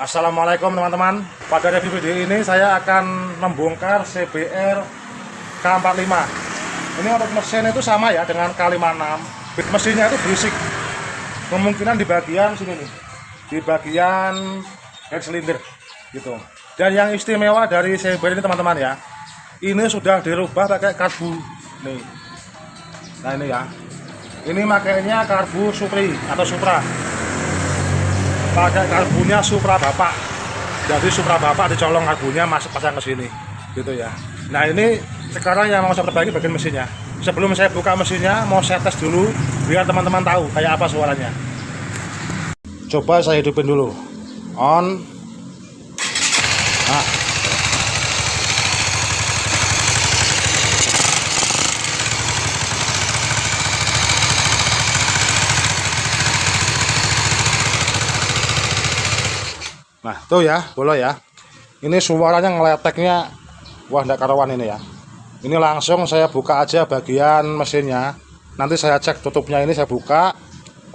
Assalamualaikum teman-teman. Pada review video ini saya akan membongkar CBR K45. Ini untuk mesin itu sama ya dengan K56. Mesinnya itu berisik. Kemungkinan di bagian sini nih, di bagian head cylinder gitu. Dan yang istimewa dari CBR ini teman-teman ya, ini sudah dirubah pakai karbu nih. Nah ini ya, ini makainya karbu Supri atau Supra. Pakai karbunya Supra Bapak. Jadi Supra Bapak dicolong karbunya masuk pasang ke sini gitu ya. Nah ini sekarang yang mau saya perbaiki bagian mesinnya. Sebelum saya buka mesinnya mau saya tes dulu biar teman-teman tahu kayak apa suaranya. Coba saya hidupin dulu. On. Nah. Nah tuh ya, boleh ya. Ini suaranya ngeleteknya, wah enggak karuan ini ya. Ini langsung saya buka aja bagian mesinnya. Nanti saya cek tutupnya, ini saya buka.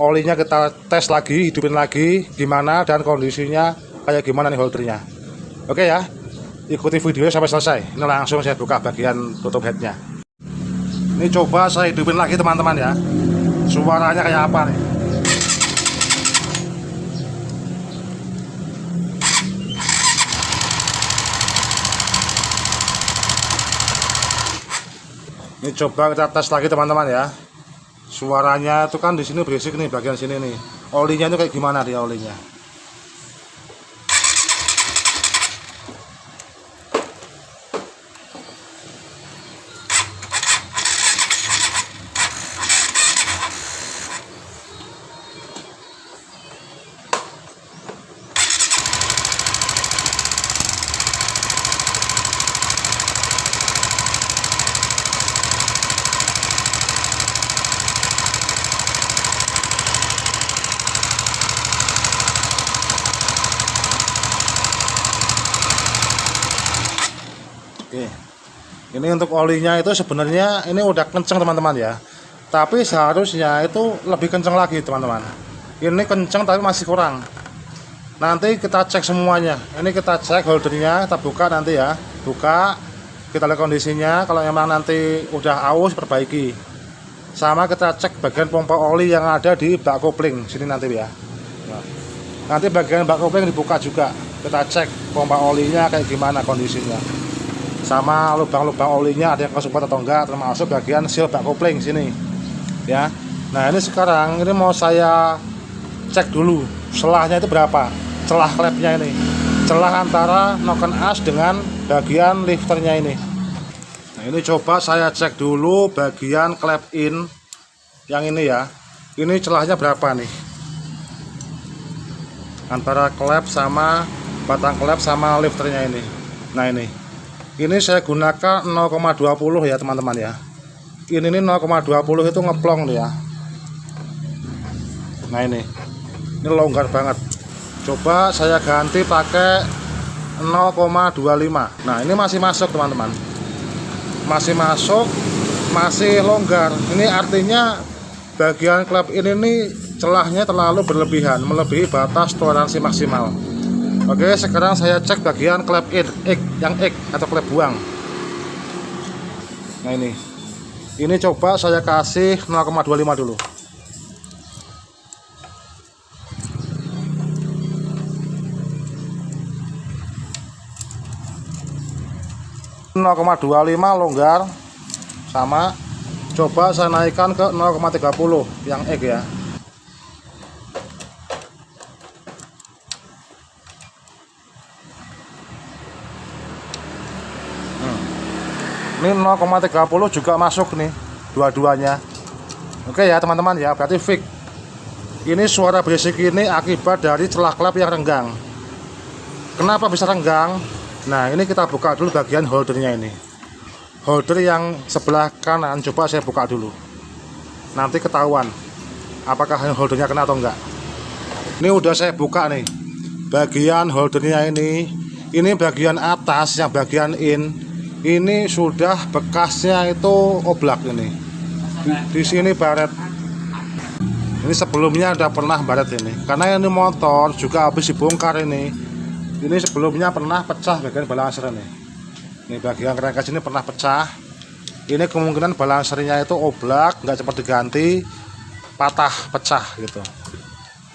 Olinya kita tes lagi, hidupin lagi gimana dan kondisinya kayak gimana nih holdernya. Oke ya, ikuti videonya sampai selesai. Ini langsung saya buka bagian tutup headnya. Ini coba saya hidupin lagi teman-teman ya. Suaranya kayak apa nih? Ini coba kita tes lagi teman-teman ya. Suaranya itu kan di sini berisik nih bagian sini nih. Olinya itu kayak gimana dia olinya? Oke, ini untuk olinya itu sebenarnya ini udah kenceng teman-teman ya. Tapi seharusnya itu lebih kenceng lagi teman-teman. Ini kenceng tapi masih kurang. Nanti kita cek semuanya. Ini kita cek holdernya, kita buka nanti ya. Buka, kita lihat kondisinya. Kalau memang nanti udah aus, perbaiki. Sama kita cek bagian pompa oli yang ada di bak kopling sini nanti ya. Nah, nanti bagian bak kopling dibuka juga. Kita cek pompa olinya kayak gimana kondisinya. Sama lubang-lubang olinya ada yang kesumpet atau enggak, termasuk bagian seal bak kopling sini ya. Nah ini sekarang ini mau saya cek dulu celahnya itu berapa, celah klepnya ini, celah antara noken as dengan bagian lifternya ini. Nah ini coba saya cek dulu bagian klep in yang ini ya, ini celahnya berapa nih antara klep sama batang klep sama lifternya ini. Nah ini saya gunakan 0,20 ya teman-teman ya. Ini 0,20 itu ngeplong nih ya. Nah ini longgar banget. Coba saya ganti pakai 0,25. Nah ini masih masuk teman-teman. Masih masuk, masih longgar. Ini artinya bagian klep ini nih celahnya terlalu berlebihan, melebihi batas toleransi maksimal. Oke, sekarang saya cek bagian klep X yang X atau klep buang. Nah ini coba saya kasih 0,25 dulu. longgar sama. Coba saya naikkan ke 0,30 yang X ya. Ini 0,30 juga masuk nih dua-duanya. Oke ya teman-teman ya, berarti fix. Ini suara berisik ini akibat dari celah klep yang renggang. Kenapa bisa renggang? Nah ini kita buka dulu bagian holdernya ini. Holder yang sebelah kanan coba saya buka dulu. Nanti ketahuan apakah holdernya kena atau enggak. Ini udah saya buka nih bagian holdernya ini. Ini bagian atas yang bagian in. Ini sudah bekasnya itu oblak ini. Di sini baret. Ini sebelumnya udah pernah baret ini. Karena ini motor juga habis dibongkar ini. Ini sebelumnya pernah pecah bagian balancer nih. Ini bagian crankcase ini pernah pecah. Ini kemungkinan balancernya itu oblak, nggak cepat diganti, patah, pecah gitu.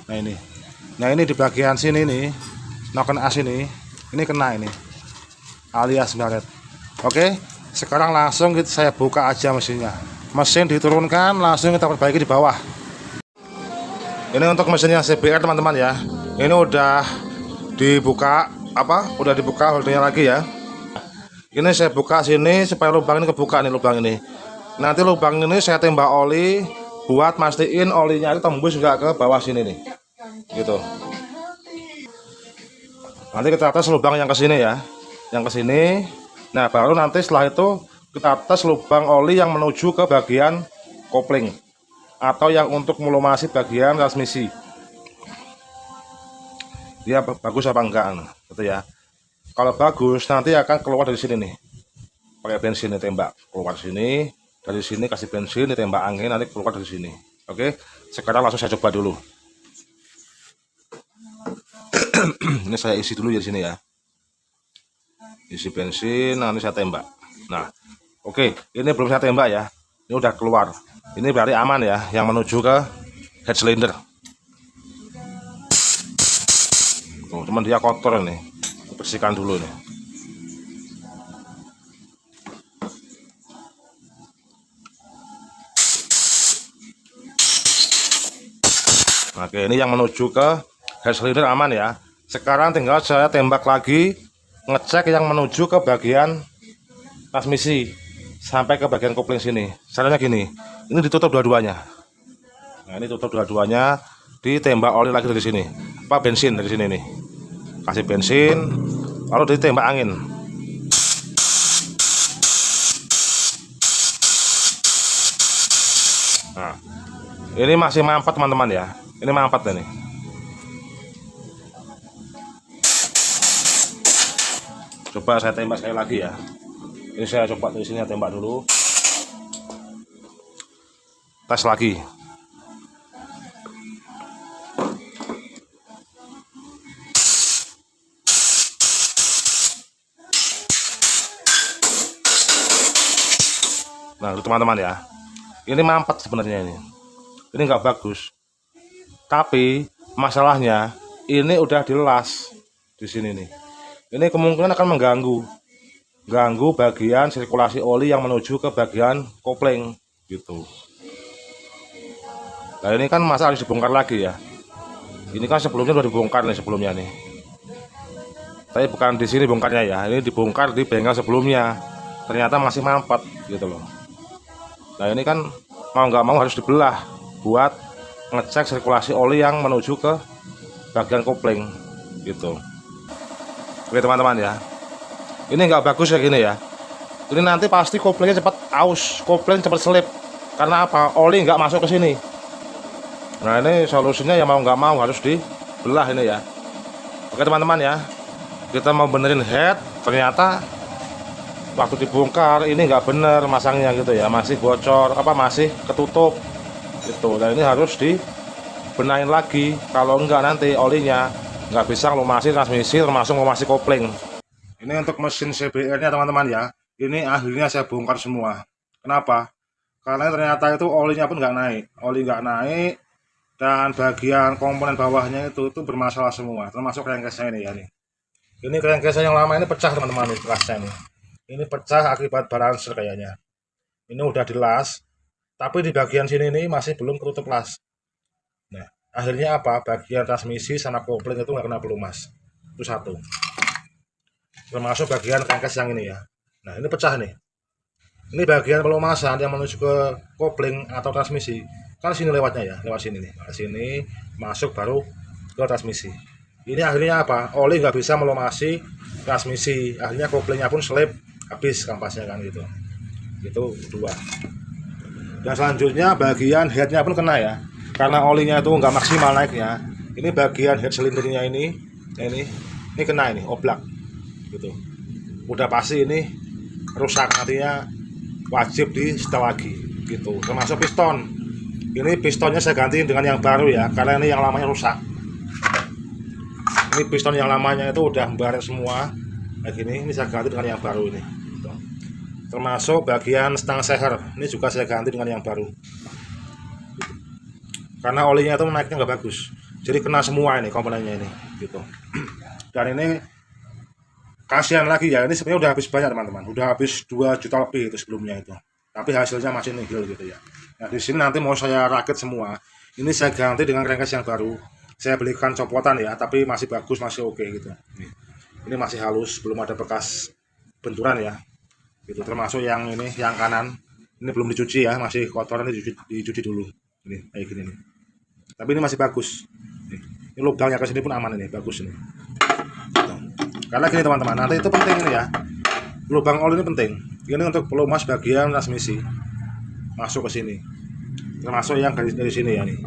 Nah ini di bagian sini nih, noken as ini kena ini, alias baret. Oke, sekarang langsung saya buka aja mesinnya. Mesin diturunkan, langsung kita perbaiki di bawah. Ini untuk mesinnya CBR teman-teman ya. Ini udah dibuka, udah dibuka holdernya lagi ya. Ini saya buka sini supaya lubang ini kebuka nih, lubang ini. Nanti lubang ini saya tembak oli buat mastiin olinya itu tembus nggak ke bawah sini nih. Gitu. Nanti kita tes lubang yang ke sini ya. Yang ke sini. Nah, baru nanti setelah itu kita tes lubang oli yang menuju ke bagian kopling atau yang untuk melumasi bagian transmisi. Dia bagus apa enggak gitu ya. Kalau bagus nanti akan keluar dari sini nih. Pakai bensin ditembak, keluar sini, dari sini kasih bensin ditembak angin nanti keluar dari sini. Oke. Sekarang langsung saya coba dulu. Ini saya isi dulu ya di sini ya. Isi bensin nanti saya tembak. Nah, oke, ini belum saya tembak ya. Ini udah keluar. Ini berarti aman ya, yang menuju ke head cylinder. Oh, cuman dia kotor nih. Bersihkan dulu nih. Oke, ini yang menuju ke head cylinder aman ya. Sekarang tinggal saya tembak lagi, ngecek yang menuju ke bagian transmisi sampai ke bagian kopling sini. Caranya gini, ini ditutup dua-duanya. Nah, ini tutup dua-duanya, ditembak oli lagi dari sini. Bensin dari sini nih. Kasih bensin, lalu ditembak angin. Nah, ini masih mampet teman-teman ya. Ini mampet ini. Coba saya tembak sekali lagi ya. Ini saya coba dari sini, tembak dulu. Tes lagi. Nah, itu teman-teman ya. Ini mampet sebenarnya ini. Ini nggak bagus. Tapi masalahnya ini udah dilas di sini nih. Ini kemungkinan akan ganggu bagian sirkulasi oli yang menuju ke bagian kopling gitu. Nah, ini kan masa harus dibongkar lagi ya. Ini kan sebelumnya udah dibongkar nih sebelumnya nih. Tapi bukan di sini bongkarnya ya. Ini dibongkar di bengkel sebelumnya. Ternyata masih mampet gitu loh. Nah, ini kan mau nggak mau harus dibelah buat ngecek sirkulasi oli yang menuju ke bagian kopling gitu. Oke teman-teman ya, ini nggak bagus kayak gini ya. Ini nanti pasti koplingnya cepat aus, kopling cepat selip. Karena apa? Oli nggak masuk ke sini. Nah, ini solusinya ya mau nggak mau harus dibelah ini ya. Oke teman-teman ya, kita mau benerin head, ternyata waktu dibongkar ini nggak bener masangnya gitu ya, masih bocor, masih ketutup gitu. Dan ini harus dibenahin lagi. Kalau enggak nanti olinya nggak bisa ngelumasi transmisi termasuk ngelumasi kopling. Ini untuk mesin CBR nya teman-teman ya. Ini akhirnya saya bongkar semua. Kenapa? Karena ternyata itu olinya pun nggak naik. Oli nggak naik dan bagian komponen bawahnya itu bermasalah semua. Termasuk crankcase ini ya nih. Ini crankcase yang lama ini pecah teman-teman nih kelasnya nih. Ini pecah akibat balancer kayaknya. Ini udah dilas, tapi di bagian sini nih masih belum ketutup las. Nah, akhirnya apa? Bagian transmisi sama kopling itu nggak kena pelumas. Itu satu. Termasuk bagian crankcase yang ini ya. Nah, ini pecah nih. Ini bagian pelumasan yang menuju ke kopling atau transmisi. Kan sini lewatnya ya, lewat sini nih. Nah, sini masuk baru ke transmisi. Ini akhirnya apa? Oli nggak bisa melumasi transmisi. Akhirnya koplingnya pun selip, habis kampasnya kan gitu. Itu dua. Dan selanjutnya bagian headnya pun kena ya. Karena olinya itu nggak maksimal naiknya. Ini bagian head silindernya ini kena ini, oblak gitu. Udah pasti ini rusak, artinya wajib di setel lagi gitu. Termasuk piston. Ini pistonnya saya ganti dengan yang baru ya, karena ini yang lamanya rusak. Ini piston yang lamanya itu udah baret semua kayak gini. Ini saya ganti dengan yang baru ini gitu. Termasuk bagian stang seher ini juga saya ganti dengan yang baru karena olinya itu naiknya nggak bagus, jadi kena semua ini komponennya ini gitu. Dan ini kasihan lagi ya, ini sebenarnya udah habis banyak teman-teman, udah habis 2 juta lebih itu sebelumnya itu, tapi hasilnya masih nihil gitu ya. Nah di sini nanti mau saya rakit semua, ini saya ganti dengan crankcase yang baru, saya belikan copotan ya, tapi masih bagus, masih oke gitu. Ini masih halus, belum ada bekas benturan ya gitu. Termasuk yang ini, yang kanan ini belum dicuci ya, masih kotor, nanti dicuci dulu ini kayak gini nih, tapi ini masih bagus nih. Ini lubangnya ke sini pun aman, ini bagus ini. Karena gini teman-teman, nanti itu penting ini ya, lubang oli ini penting. Ini untuk pelumas bagian transmisi masuk ke sini, termasuk yang dari sini ya nih.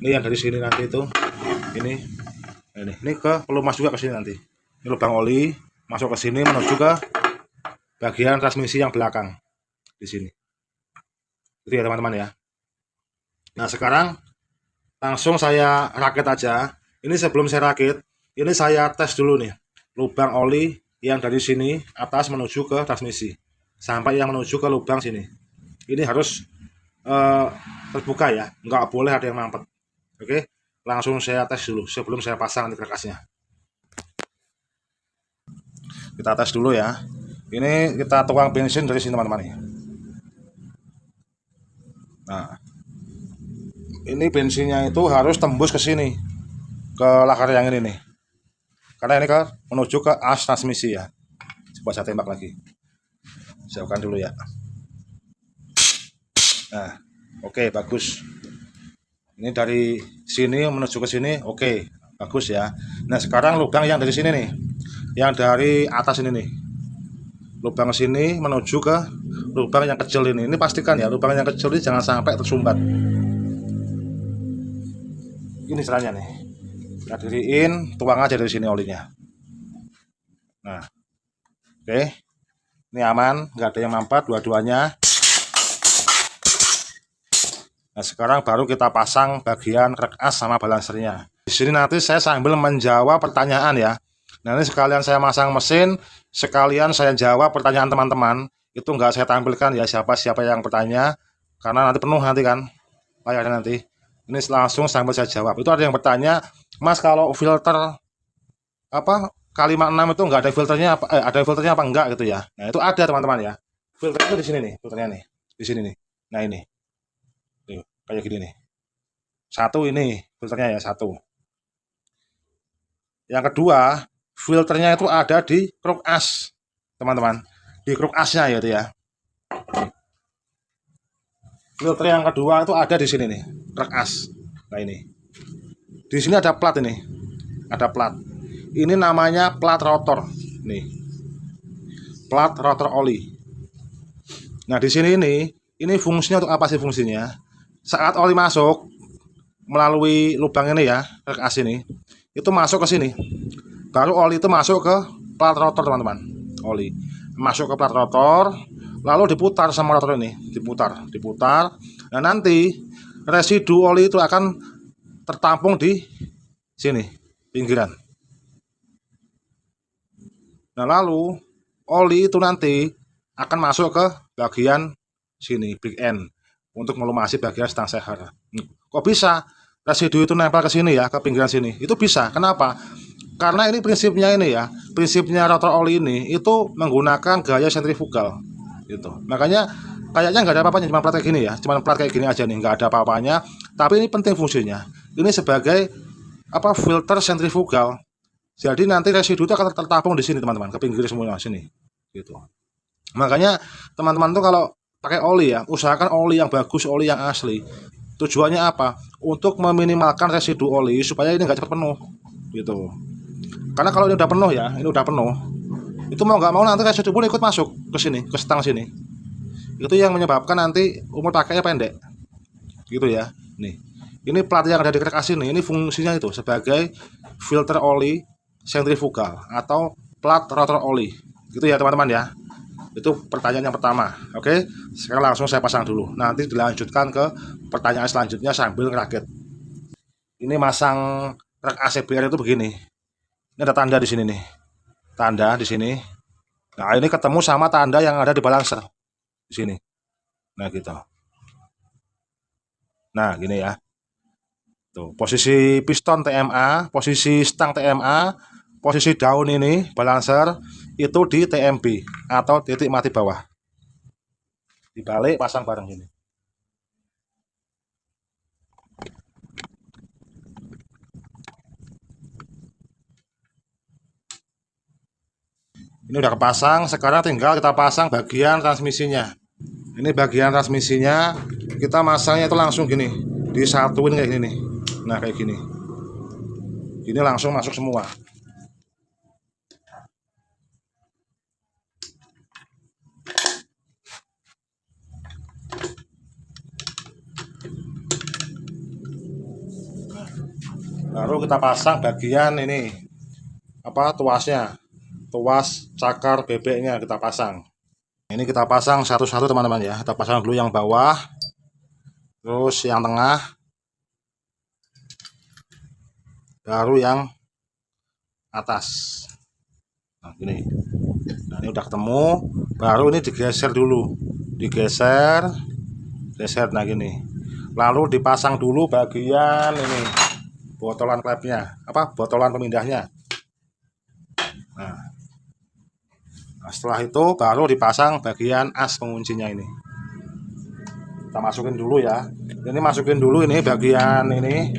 Ini yang dari sini nanti itu ini ke pelumas juga ke sini nanti. Ini lubang oli masuk ke sini menuju ke bagian transmisi yang belakang di sini. Itu ya teman-teman ya. Nah sekarang langsung saya rakit aja. Ini sebelum saya rakit, ini saya tes dulu nih lubang oli yang dari sini atas menuju ke transmisi sampai yang menuju ke lubang sini. Ini harus terbuka ya, nggak boleh ada yang mampet. Oke, langsung saya tes dulu sebelum saya pasang nanti karkasnya. Kita tes dulu ya. Ini kita tuang bensin dari sini teman-teman nih. Nah, ini bensinnya itu harus tembus ke sini, ke lakar yang ini nih. Karena ini kan menuju ke as transmisi ya. Coba saya tembak lagi. Siapkan dulu ya. Nah, oke, bagus. Ini dari sini menuju ke sini, oke, bagus ya. Nah sekarang lubang yang dari sini nih, yang dari atas ini nih, lubang sini menuju ke lubang yang kecil ini. Ini pastikan ya, lubang yang kecil ini jangan sampai tersumbat. Ini caranya nih, kita diriin, tuang aja dari sini olinya. Nah, oke, ini aman, nggak ada yang mampet dua-duanya. Nah sekarang baru kita pasang bagian crack as sama balancernya. Di sini nanti saya sambil menjawab pertanyaan ya. Nah ini sekalian saya masang mesin, sekalian saya jawab pertanyaan teman-teman. Itu nggak saya tampilkan ya siapa yang bertanya, karena nanti penuh nanti kan layarnya nanti. Ini langsung sambil saya jawab. Itu ada yang bertanya, Mas kalau filter apa K56 itu nggak ada filternya apa? Ada filternya apa enggak gitu ya? Nah itu ada teman-teman ya. Filternya itu di sini nih, filternya nih, di sini nih. Nah ini. Kayak gini nih, satu ini filternya ya, satu. Yang kedua, filternya itu ada di kruk as teman-teman, di kruk asnya ya itu ya. Filter yang kedua itu ada di sini nih, kruk as. Nah ini, di sini ada plat, ini ada plat, ini namanya plat rotor nih, plat rotor oli. Nah di sini ini fungsinya untuk apa sih fungsinya? Saat oli masuk melalui lubang ini ya, krek as ini, itu masuk ke sini. Baru oli itu masuk ke plat rotor teman-teman. Oli masuk ke plat rotor, lalu diputar sama rotor ini, diputar. Nah nanti residu oli itu akan tertampung di sini, pinggiran. Nah lalu oli itu nanti akan masuk ke bagian sini, big end, untuk melumasi bagian stang seher. Kok bisa residu itu nempel ke sini ya, ke pinggiran sini? Itu bisa. Kenapa? Karena ini prinsipnya ini ya, prinsipnya rotor oli ini itu menggunakan gaya sentrifugal gitu. Makanya kayaknya nggak ada apa-apanya, cuma plat kayak gini ya, cuma plat kayak gini aja nih, nggak ada apa-apanya. Tapi ini penting fungsinya. Ini sebagai apa, filter sentrifugal. Jadi nanti residu itu akan tertampung di sini teman-teman, ke pinggir semua sini gitu. Makanya teman-teman tuh kalau pakai oli ya, usahakan oli yang bagus, oli yang asli. Tujuannya apa? Untuk meminimalkan residu oli supaya ini nggak cepat penuh gitu. Karena kalau ini udah penuh ya, ini udah penuh, itu mau nggak mau nanti residu pun ikut masuk ke sini, ke stang sini. Itu yang menyebabkan nanti umur pakainya pendek gitu ya. Nih, ini plat yang ada di krek as ini fungsinya itu sebagai filter oli sentrifugal atau plat rotor oli gitu ya teman-teman ya. Itu pertanyaan yang pertama. Oke, sekarang langsung saya pasang dulu, nanti dilanjutkan ke pertanyaan selanjutnya sambil ngerakit. Ini masang truk ACBR itu begini. Ini ada tanda di sini nih. Tanda di sini. Nah, ini ketemu sama tanda yang ada di balancer di sini. Nah, gitu. Nah, gini ya. Tuh, posisi piston TMA, posisi stang TMA, posisi daun ini balancer itu di TMB atau titik mati bawah. Dibalik pasang bareng ini. Ini udah kepasang, sekarang tinggal kita pasang bagian transmisinya. Ini bagian transmisinya, kita masangnya itu langsung gini, disatuin kayak gini nih. Nah, kayak gini. Ini langsung masuk semua. Baru kita pasang bagian ini, apa, tuasnya. Tuas cakar bebeknya kita pasang. Ini kita pasang satu-satu teman-teman ya. Kita pasang dulu yang bawah, terus yang tengah, baru yang atas. Nah, gini. Nah, ini udah ketemu, baru ini digeser dulu. Digeser, geser, nah gini. Lalu dipasang dulu bagian ini, botolan klepnya, apa, botolan pemindahnya. Nah, setelah itu baru dipasang bagian as penguncinya ini. Kita masukin dulu ya. Ini masukin dulu ini bagian ini,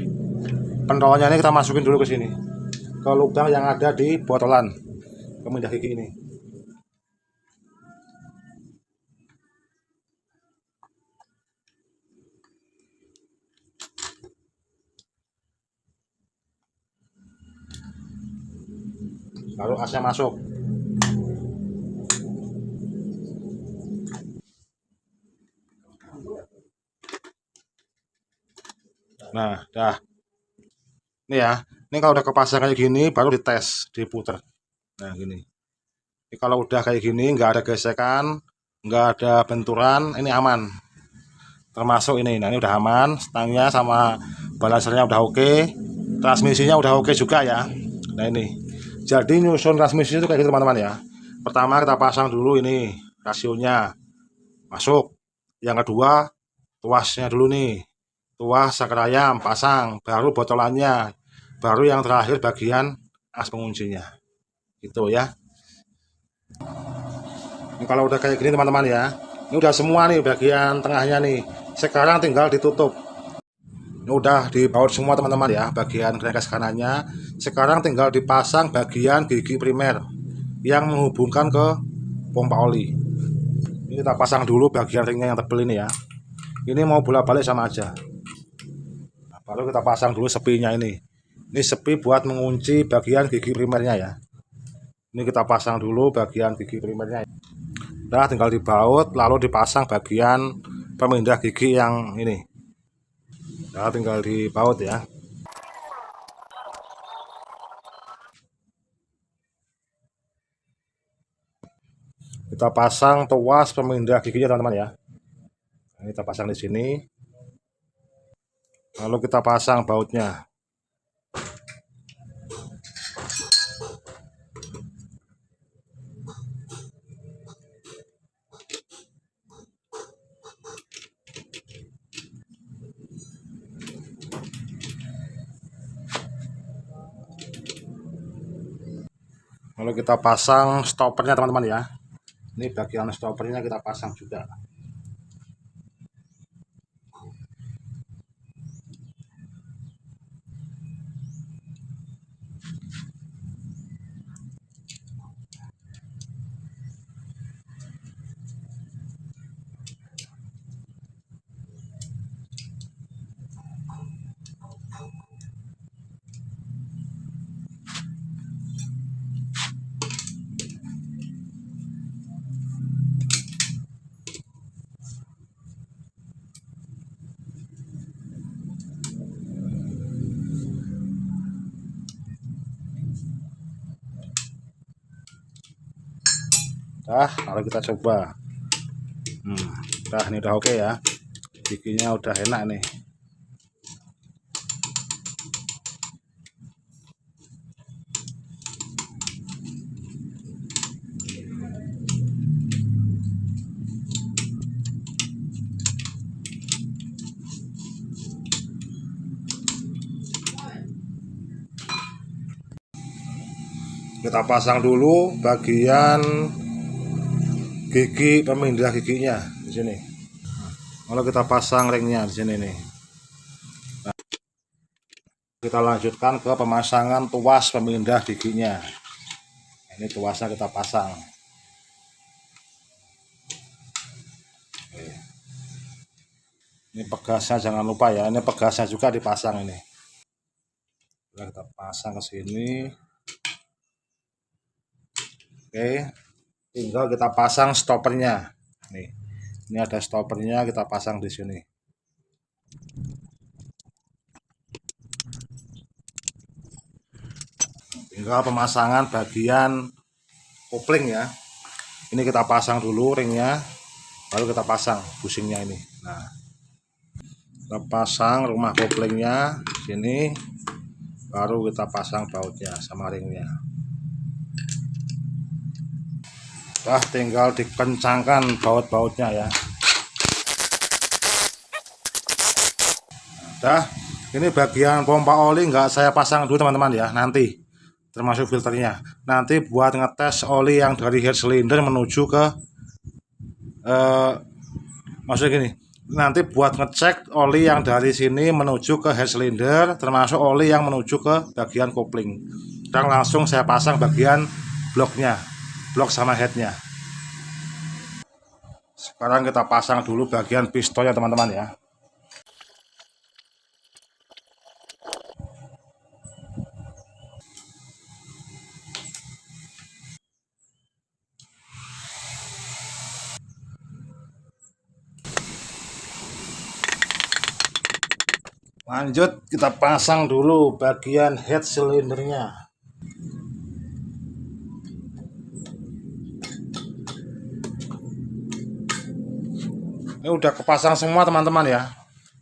pentolnya ini kita masukin dulu ke sini, ke lubang yang ada di botolan pemindah gigi ini. Lalu asnya masuk. Nah, dah. Ini ya. Ini kalau udah kepasang kayak gini baru dites, diputer. Nah, gini. Ini kalau udah kayak gini nggak ada gesekan, nggak ada benturan, ini aman. Termasuk ini. Nah, ini udah aman, stangnya sama balancernya udah oke, transmisinya udah oke juga ya. Nah, ini. Jadi nyusun transmisi itu kayak gitu teman-teman ya. Pertama kita pasang dulu ini rasionya masuk. Yang kedua tuasnya dulu nih. Tuas sakar ayam pasang, baru botolannya, baru yang terakhir bagian as penguncinya. Gitu ya. Ini kalau udah kayak gini teman-teman ya. Ini udah semua nih bagian tengahnya nih. Sekarang tinggal ditutup. Ini udah dibaut semua teman-teman ya, bagian crankcase kanannya. Sekarang tinggal dipasang bagian gigi primer yang menghubungkan ke pompa oli. Ini kita pasang dulu bagian ringnya yang tebel ini ya. Ini mau bolak-balik sama aja. Nah, baru kita pasang dulu sepinya ini. Ini sepi buat mengunci bagian gigi primernya ya. Ini kita pasang dulu bagian gigi primernya. Nah, tinggal dibaut lalu dipasang bagian pemindah gigi yang ini. Nah, tinggal dibaut ya. Kita pasang tuas pemindah giginya teman-teman ya. Nah, kita pasang di sini. Lalu kita pasang bautnya. Lalu kita pasang stoppernya teman-teman ya. Ini bagian stoppernya kita pasang juga. Nah, kalau kita coba. Nah, ini udah oke ya. Giginya udah enak nih. Kita pasang dulu bagian gigi pemindah giginya di sini. Lalu kita pasang ringnya di sini nih. Nah, kita lanjutkan ke pemasangan tuas pemindah giginya. Ini tuasnya kita pasang. Ini pegasnya jangan lupa ya, ini pegasnya juga dipasang ini. Kita pasang ke sini. Oke, tinggal kita pasang stoppernya. Nih, ini ada stoppernya, kita pasang di sini. Tinggal pemasangan bagian kopling ya. Ini kita pasang dulu ringnya, baru kita pasang busingnya ini. Nah, kita pasang rumah koplingnya sini, baru kita pasang bautnya sama ringnya. Nah, tinggal dikencangkan baut-bautnya ya. Nah, ini bagian pompa oli nggak saya pasang dulu teman-teman ya, nanti termasuk filternya. Nanti buat ngetes oli yang dari head cylinder menuju ke maksudnya gini, nanti buat ngecek oli yang dari sini menuju ke head cylinder, termasuk oli yang menuju ke bagian kopling. Dan langsung saya pasang bagian bloknya, blok sama headnya. Sekarang kita pasang dulu bagian pistonnya teman-teman ya. Lanjut kita pasang dulu bagian head silindernya. Ini udah kepasang semua teman-teman ya.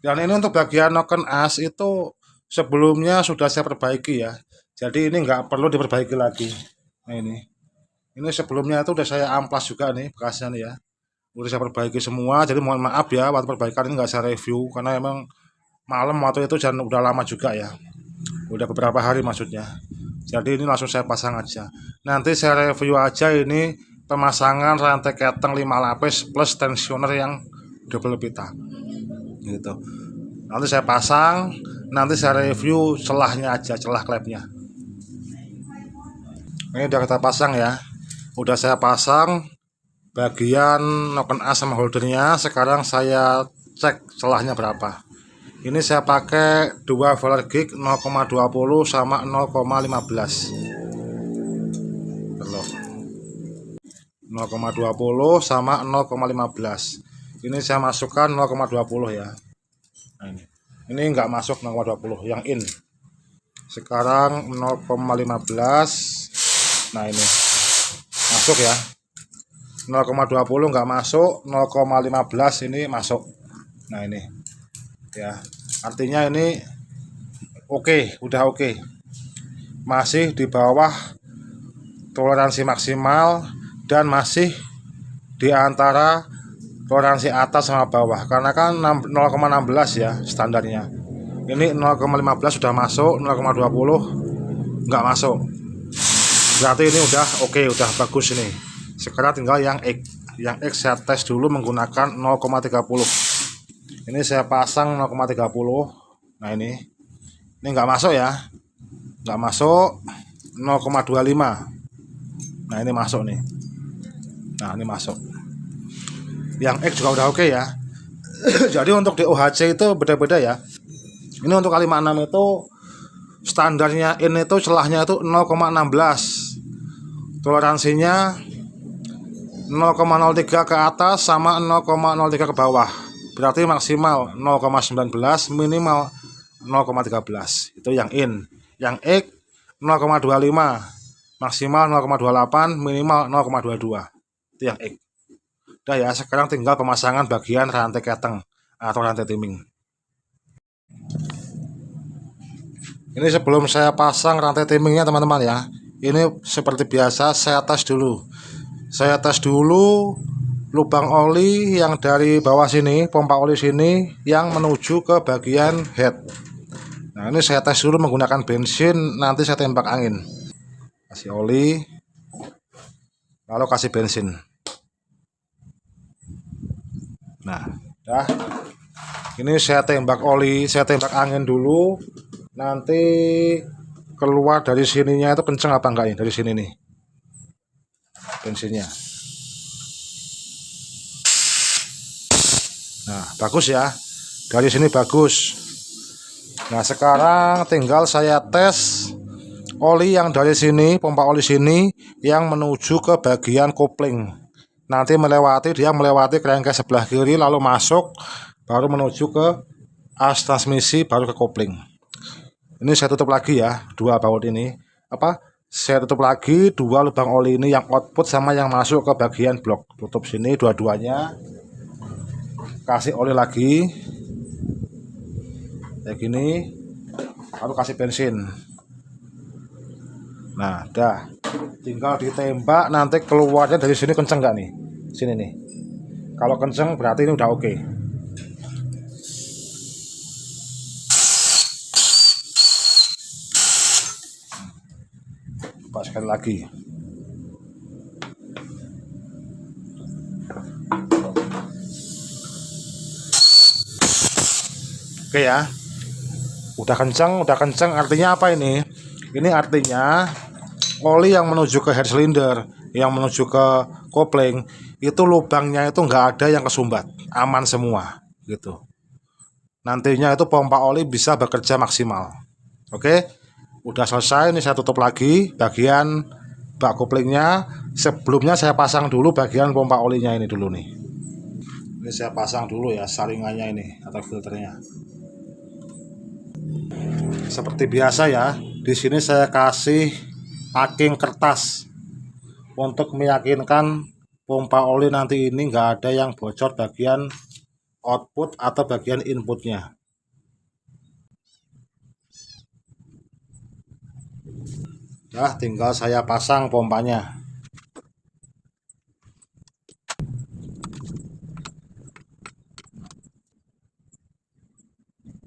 Dan ini untuk bagian noken as itu sebelumnya sudah saya perbaiki ya. Jadi ini nggak perlu diperbaiki lagi. Nah ini sebelumnya itu udah saya amplas juga nih bekasnya nih ya. Udah saya perbaiki semua. Jadi mohon maaf ya waktu perbaikan ini nggak saya review karena emang malam waktu itu dan udah lama juga ya, udah beberapa hari maksudnya. Jadi ini langsung saya pasang aja, nanti saya review aja ini pemasangan rantai keteng 5 lapis plus tensioner yang double pita gitu. Nanti saya pasang, nanti saya review celahnya aja, celah klepnya. Ini udah kita pasang ya, udah saya pasang bagian noken as sama holdernya. Sekarang saya cek celahnya berapa. Ini saya pakai 2 Volar gig 0,20 sama 0,15. 0,20 sama 0,15. Ini saya masukkan 0,20 ya. Nah, ini enggak masuk 0,20 yang in. Sekarang 0,15. Nah, ini masuk ya. 0,20 enggak masuk, 0,15 ini masuk. Nah, ini ya, artinya ini oke, udah oke. Masih di bawah toleransi maksimal dan masih di antara toleransi atas sama bawah, karena kan 0,16 ya standarnya. Ini 0,15 sudah masuk, 0,20 nggak masuk. Berarti ini udah oke, udah bagus ini. Sekarang tinggal yang X. Yang X saya tes dulu menggunakan 0,30. Ini saya pasang 0,30. Nah ini nggak masuk ya, nggak masuk. 0,25. Nah ini masuk nih. Nah ini masuk. Yang X juga udah oke ya. Jadi untuk DOHC itu beda-beda ya. Ini untuk K56 itu standarnya ini itu celahnya itu 0,16. Toleransinya 0,03 ke atas sama 0,03 ke bawah. Berarti maksimal 0,19, minimal 0,13. Itu yang in. Yang X 0,25, maksimal 0,28, minimal 0,22. Itu yang X. Udah ya, sekarang tinggal pemasangan bagian rantai keteng atau rantai timing. Ini sebelum saya pasang rantai timingnya teman-teman ya. Ini seperti biasa saya tes dulu. Saya tes dulu lubang oli yang dari bawah sini, pompa oli sini yang menuju ke bagian head. Nah ini saya tes dulu menggunakan bensin, nanti saya tembak angin. Kasih oli, lalu kasih bensin. Nah, dah. Ini saya tembak oli, saya tembak angin dulu. Nanti keluar dari sininya itu kenceng apa enggak nih dari sini nih bensinnya. Nah, bagus ya. Dari sini bagus. Nah, sekarang tinggal saya tes oli yang dari sini, pompa oli sini yang menuju ke bagian kopling. Nanti dia melewati kerangka sebelah kiri lalu masuk baru menuju ke as transmisi baru ke kopling. Ini saya tutup lagi ya, dua baut ini. Saya tutup lagi dua lubang oli ini yang output sama yang masuk ke bagian blok. Tutup sini dua-duanya. Kasih oli lagi. Kayak gini. Lalu kasih bensin. Nah, dah. Tinggal ditembak, nanti keluarnya dari sini kenceng nggak nih? Sini nih. Kalau kenceng berarti ini udah oke. Coba sekali lagi. Oke ya. Udah kenceng artinya apa ini? Ini artinya oli yang menuju ke head cylinder, yang menuju ke kopling, itu lubangnya itu nggak ada yang kesumbat, aman semua gitu. Nantinya itu pompa oli bisa bekerja maksimal. Oke, udah selesai. Ini saya tutup lagi bagian bak koplingnya. Sebelumnya saya pasang dulu bagian pompa olinya ini dulu nih. Ini saya pasang dulu ya saringannya ini atau filternya. Seperti biasa ya, di sini saya kasih packing kertas untuk meyakinkan pompa oli nanti ini nggak ada yang bocor bagian output atau bagian inputnya. Nah, tinggal saya pasang pompanya.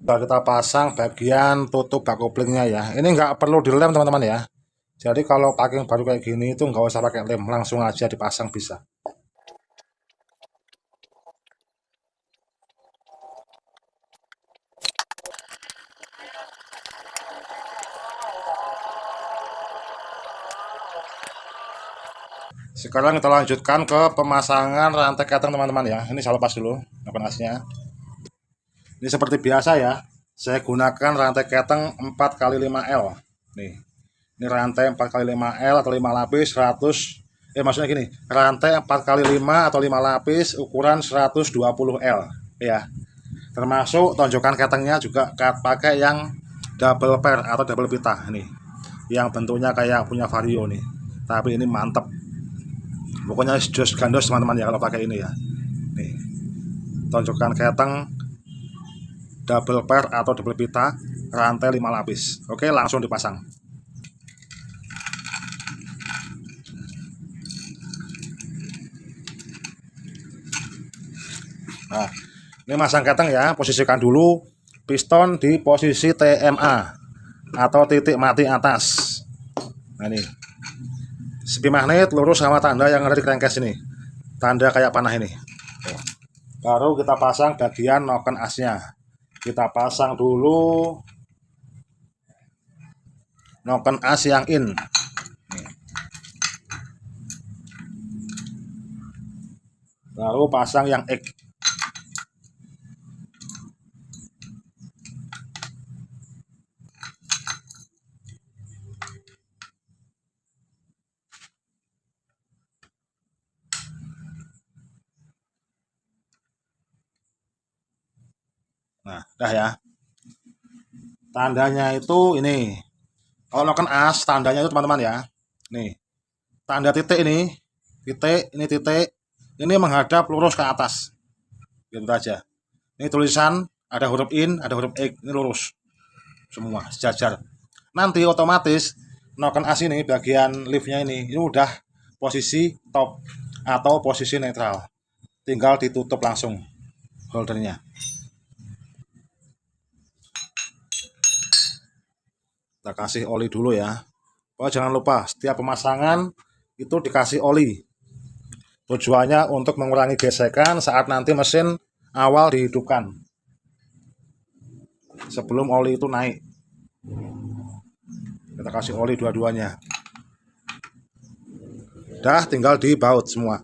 Kita pasang bagian tutup bak koplingnya ya. Ini nggak perlu dilem teman-teman ya. Jadi kalau packing baru kayak gini itu nggak usah pakai lem, langsung aja dipasang bisa. Sekarang kita lanjutkan ke pemasangan rantai keteng teman-teman ya. Ini saya lepas dulu asnya. Ini seperti biasa ya. Saya gunakan rantai keteng 4x5L. Nih. Ini rantai 4x5L atau 5 lapis 100. Maksudnya gini, rantai 4x5 atau 5 lapis ukuran 120L ya. Termasuk tonjokan ketengnya juga pakai yang double pair atau double pita nih. Yang bentuknya kayak punya Vario nih. Tapi ini mantep. Pokoknya jos gandos teman-teman ya kalau pakai ini ya. Nih. Tonjokan keteng double pair atau double pita rantai 5 lapis. Oke, langsung dipasang. Nah, ini masang keteng ya, posisikan dulu piston di posisi TMA atau titik mati atas. Nah ini sepi magnet lurus sama tanda yang ada di crankcase ini, tanda kayak panah ini. Baru kita pasang bagian noken asnya. Kita pasang dulu noken as yang in. Baru pasang yang X. Nah, dah ya. Tandanya itu ini. Kalau noken as, tandanya itu teman-teman ya. Nih. Tanda titik ini, titik, ini menghadap lurus ke atas. Gitu aja. Ini tulisan, ada huruf in, ada huruf X, ini lurus. Semua sejajar. Nanti otomatis noken as ini bagian liftnya ini udah posisi top atau posisi netral. Tinggal ditutup langsung holdernya. Kita kasih oli dulu ya. Pokoknya jangan lupa setiap pemasangan itu dikasih oli. Tujuannya untuk mengurangi gesekan saat nanti mesin awal dihidupkan. Sebelum oli itu naik, kita kasih oli dua-duanya. Dah tinggal dibaut semua.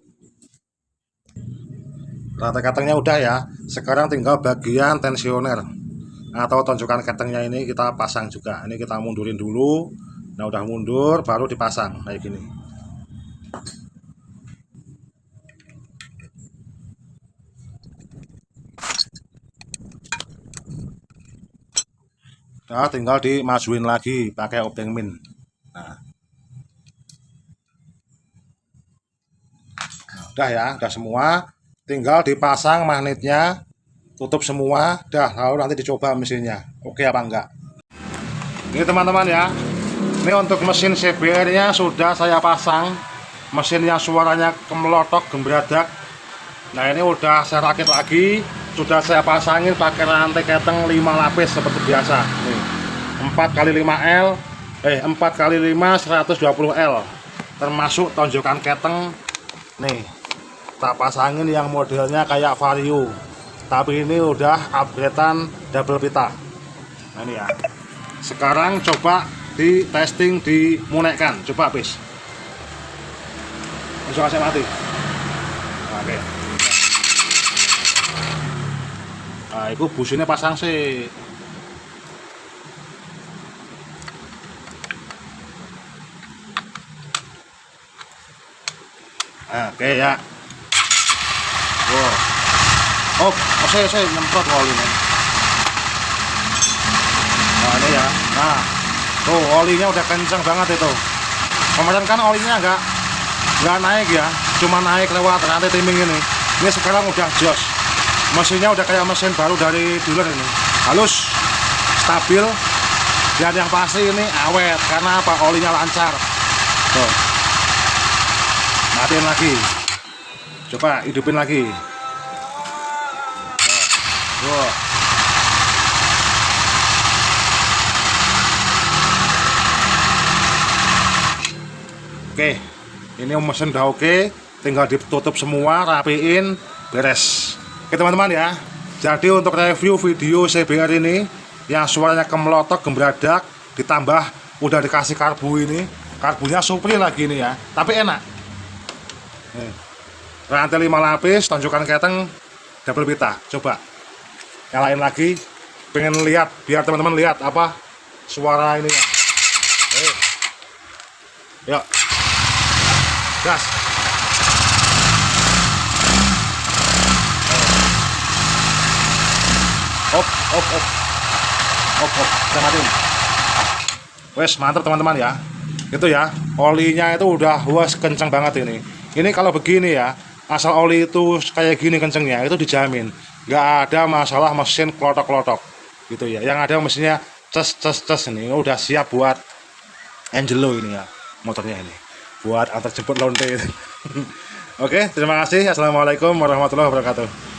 Rantai ketengnya udah ya. Sekarang tinggal bagian tensioner atau tonjokan ketengnya ini kita pasang juga. Ini kita mundurin dulu. Nah udah mundur baru dipasang kayak gini. Nah, tinggal dimajuin lagi pakai obeng min. Nah, udah ya, udah semua. Tinggal dipasang magnetnya, tutup semua. Dah, lalu nanti dicoba mesinnya. Oke apa enggak? Ini teman-teman ya. Ini untuk mesin CBR-nya sudah saya pasang. Mesin yang suaranya kemelotok, gembradak. Nah ini udah saya rakit lagi. Sudah saya pasangin pakai rantai keteng 5 lapis seperti biasa. Nih, 4x5L, 4x5 120L. Termasuk tonjokan keteng. Nih, kita pasangin yang modelnya kayak Vario. Tapi ini udah upgradean double pita. Nah ini ya. Sekarang coba di testing dimunekkan. Coba habis. Langsung kasih mati. Oke. Nah, itu businya pasang sih. Nah, oke ya. Wow. Oh, saya nyemprot olinya. Nah, ini ya. Nah, tuh olinya udah kenceng banget itu. Kemarin kan olinya nggak naik ya, cuma naik lewat rantai timing ini. Ini sekarang udah jos. Mesinnya udah kayak mesin baru dari dealer ini. Halus, stabil, dan yang pasti ini awet karena apa? Olinya lancar. Tuh. Matiin lagi. Coba hidupin lagi. Tuh. Oke, ini mesin udah oke, tinggal ditutup semua, rapiin, beres. Oke teman-teman ya, jadi untuk review video CBR ini yang suaranya kemelotok, gembradak, ditambah udah dikasih karbu ini, karbunya supri lagi ini ya, tapi enak. Nih, rantai 5 lapis, tonjokan keteng, double pita. Coba nyalain lagi, pengen lihat, biar teman-teman lihat apa suara ini ya. Yuk. Gas. Op. Kita matiin. Wes, mantap teman-teman ya. Itu ya, olinya itu udah kenceng banget ini. Ini kalau begini ya, asal oli itu kayak gini kencengnya, itu dijamin. Nggak ada masalah mesin klotok-klotok. Gitu ya. Yang ada mesinnya ces ini udah siap buat Angelo ini ya, motornya ini. Buat antar jemput lonte. Oke, terima kasih. Assalamualaikum warahmatullahi wabarakatuh.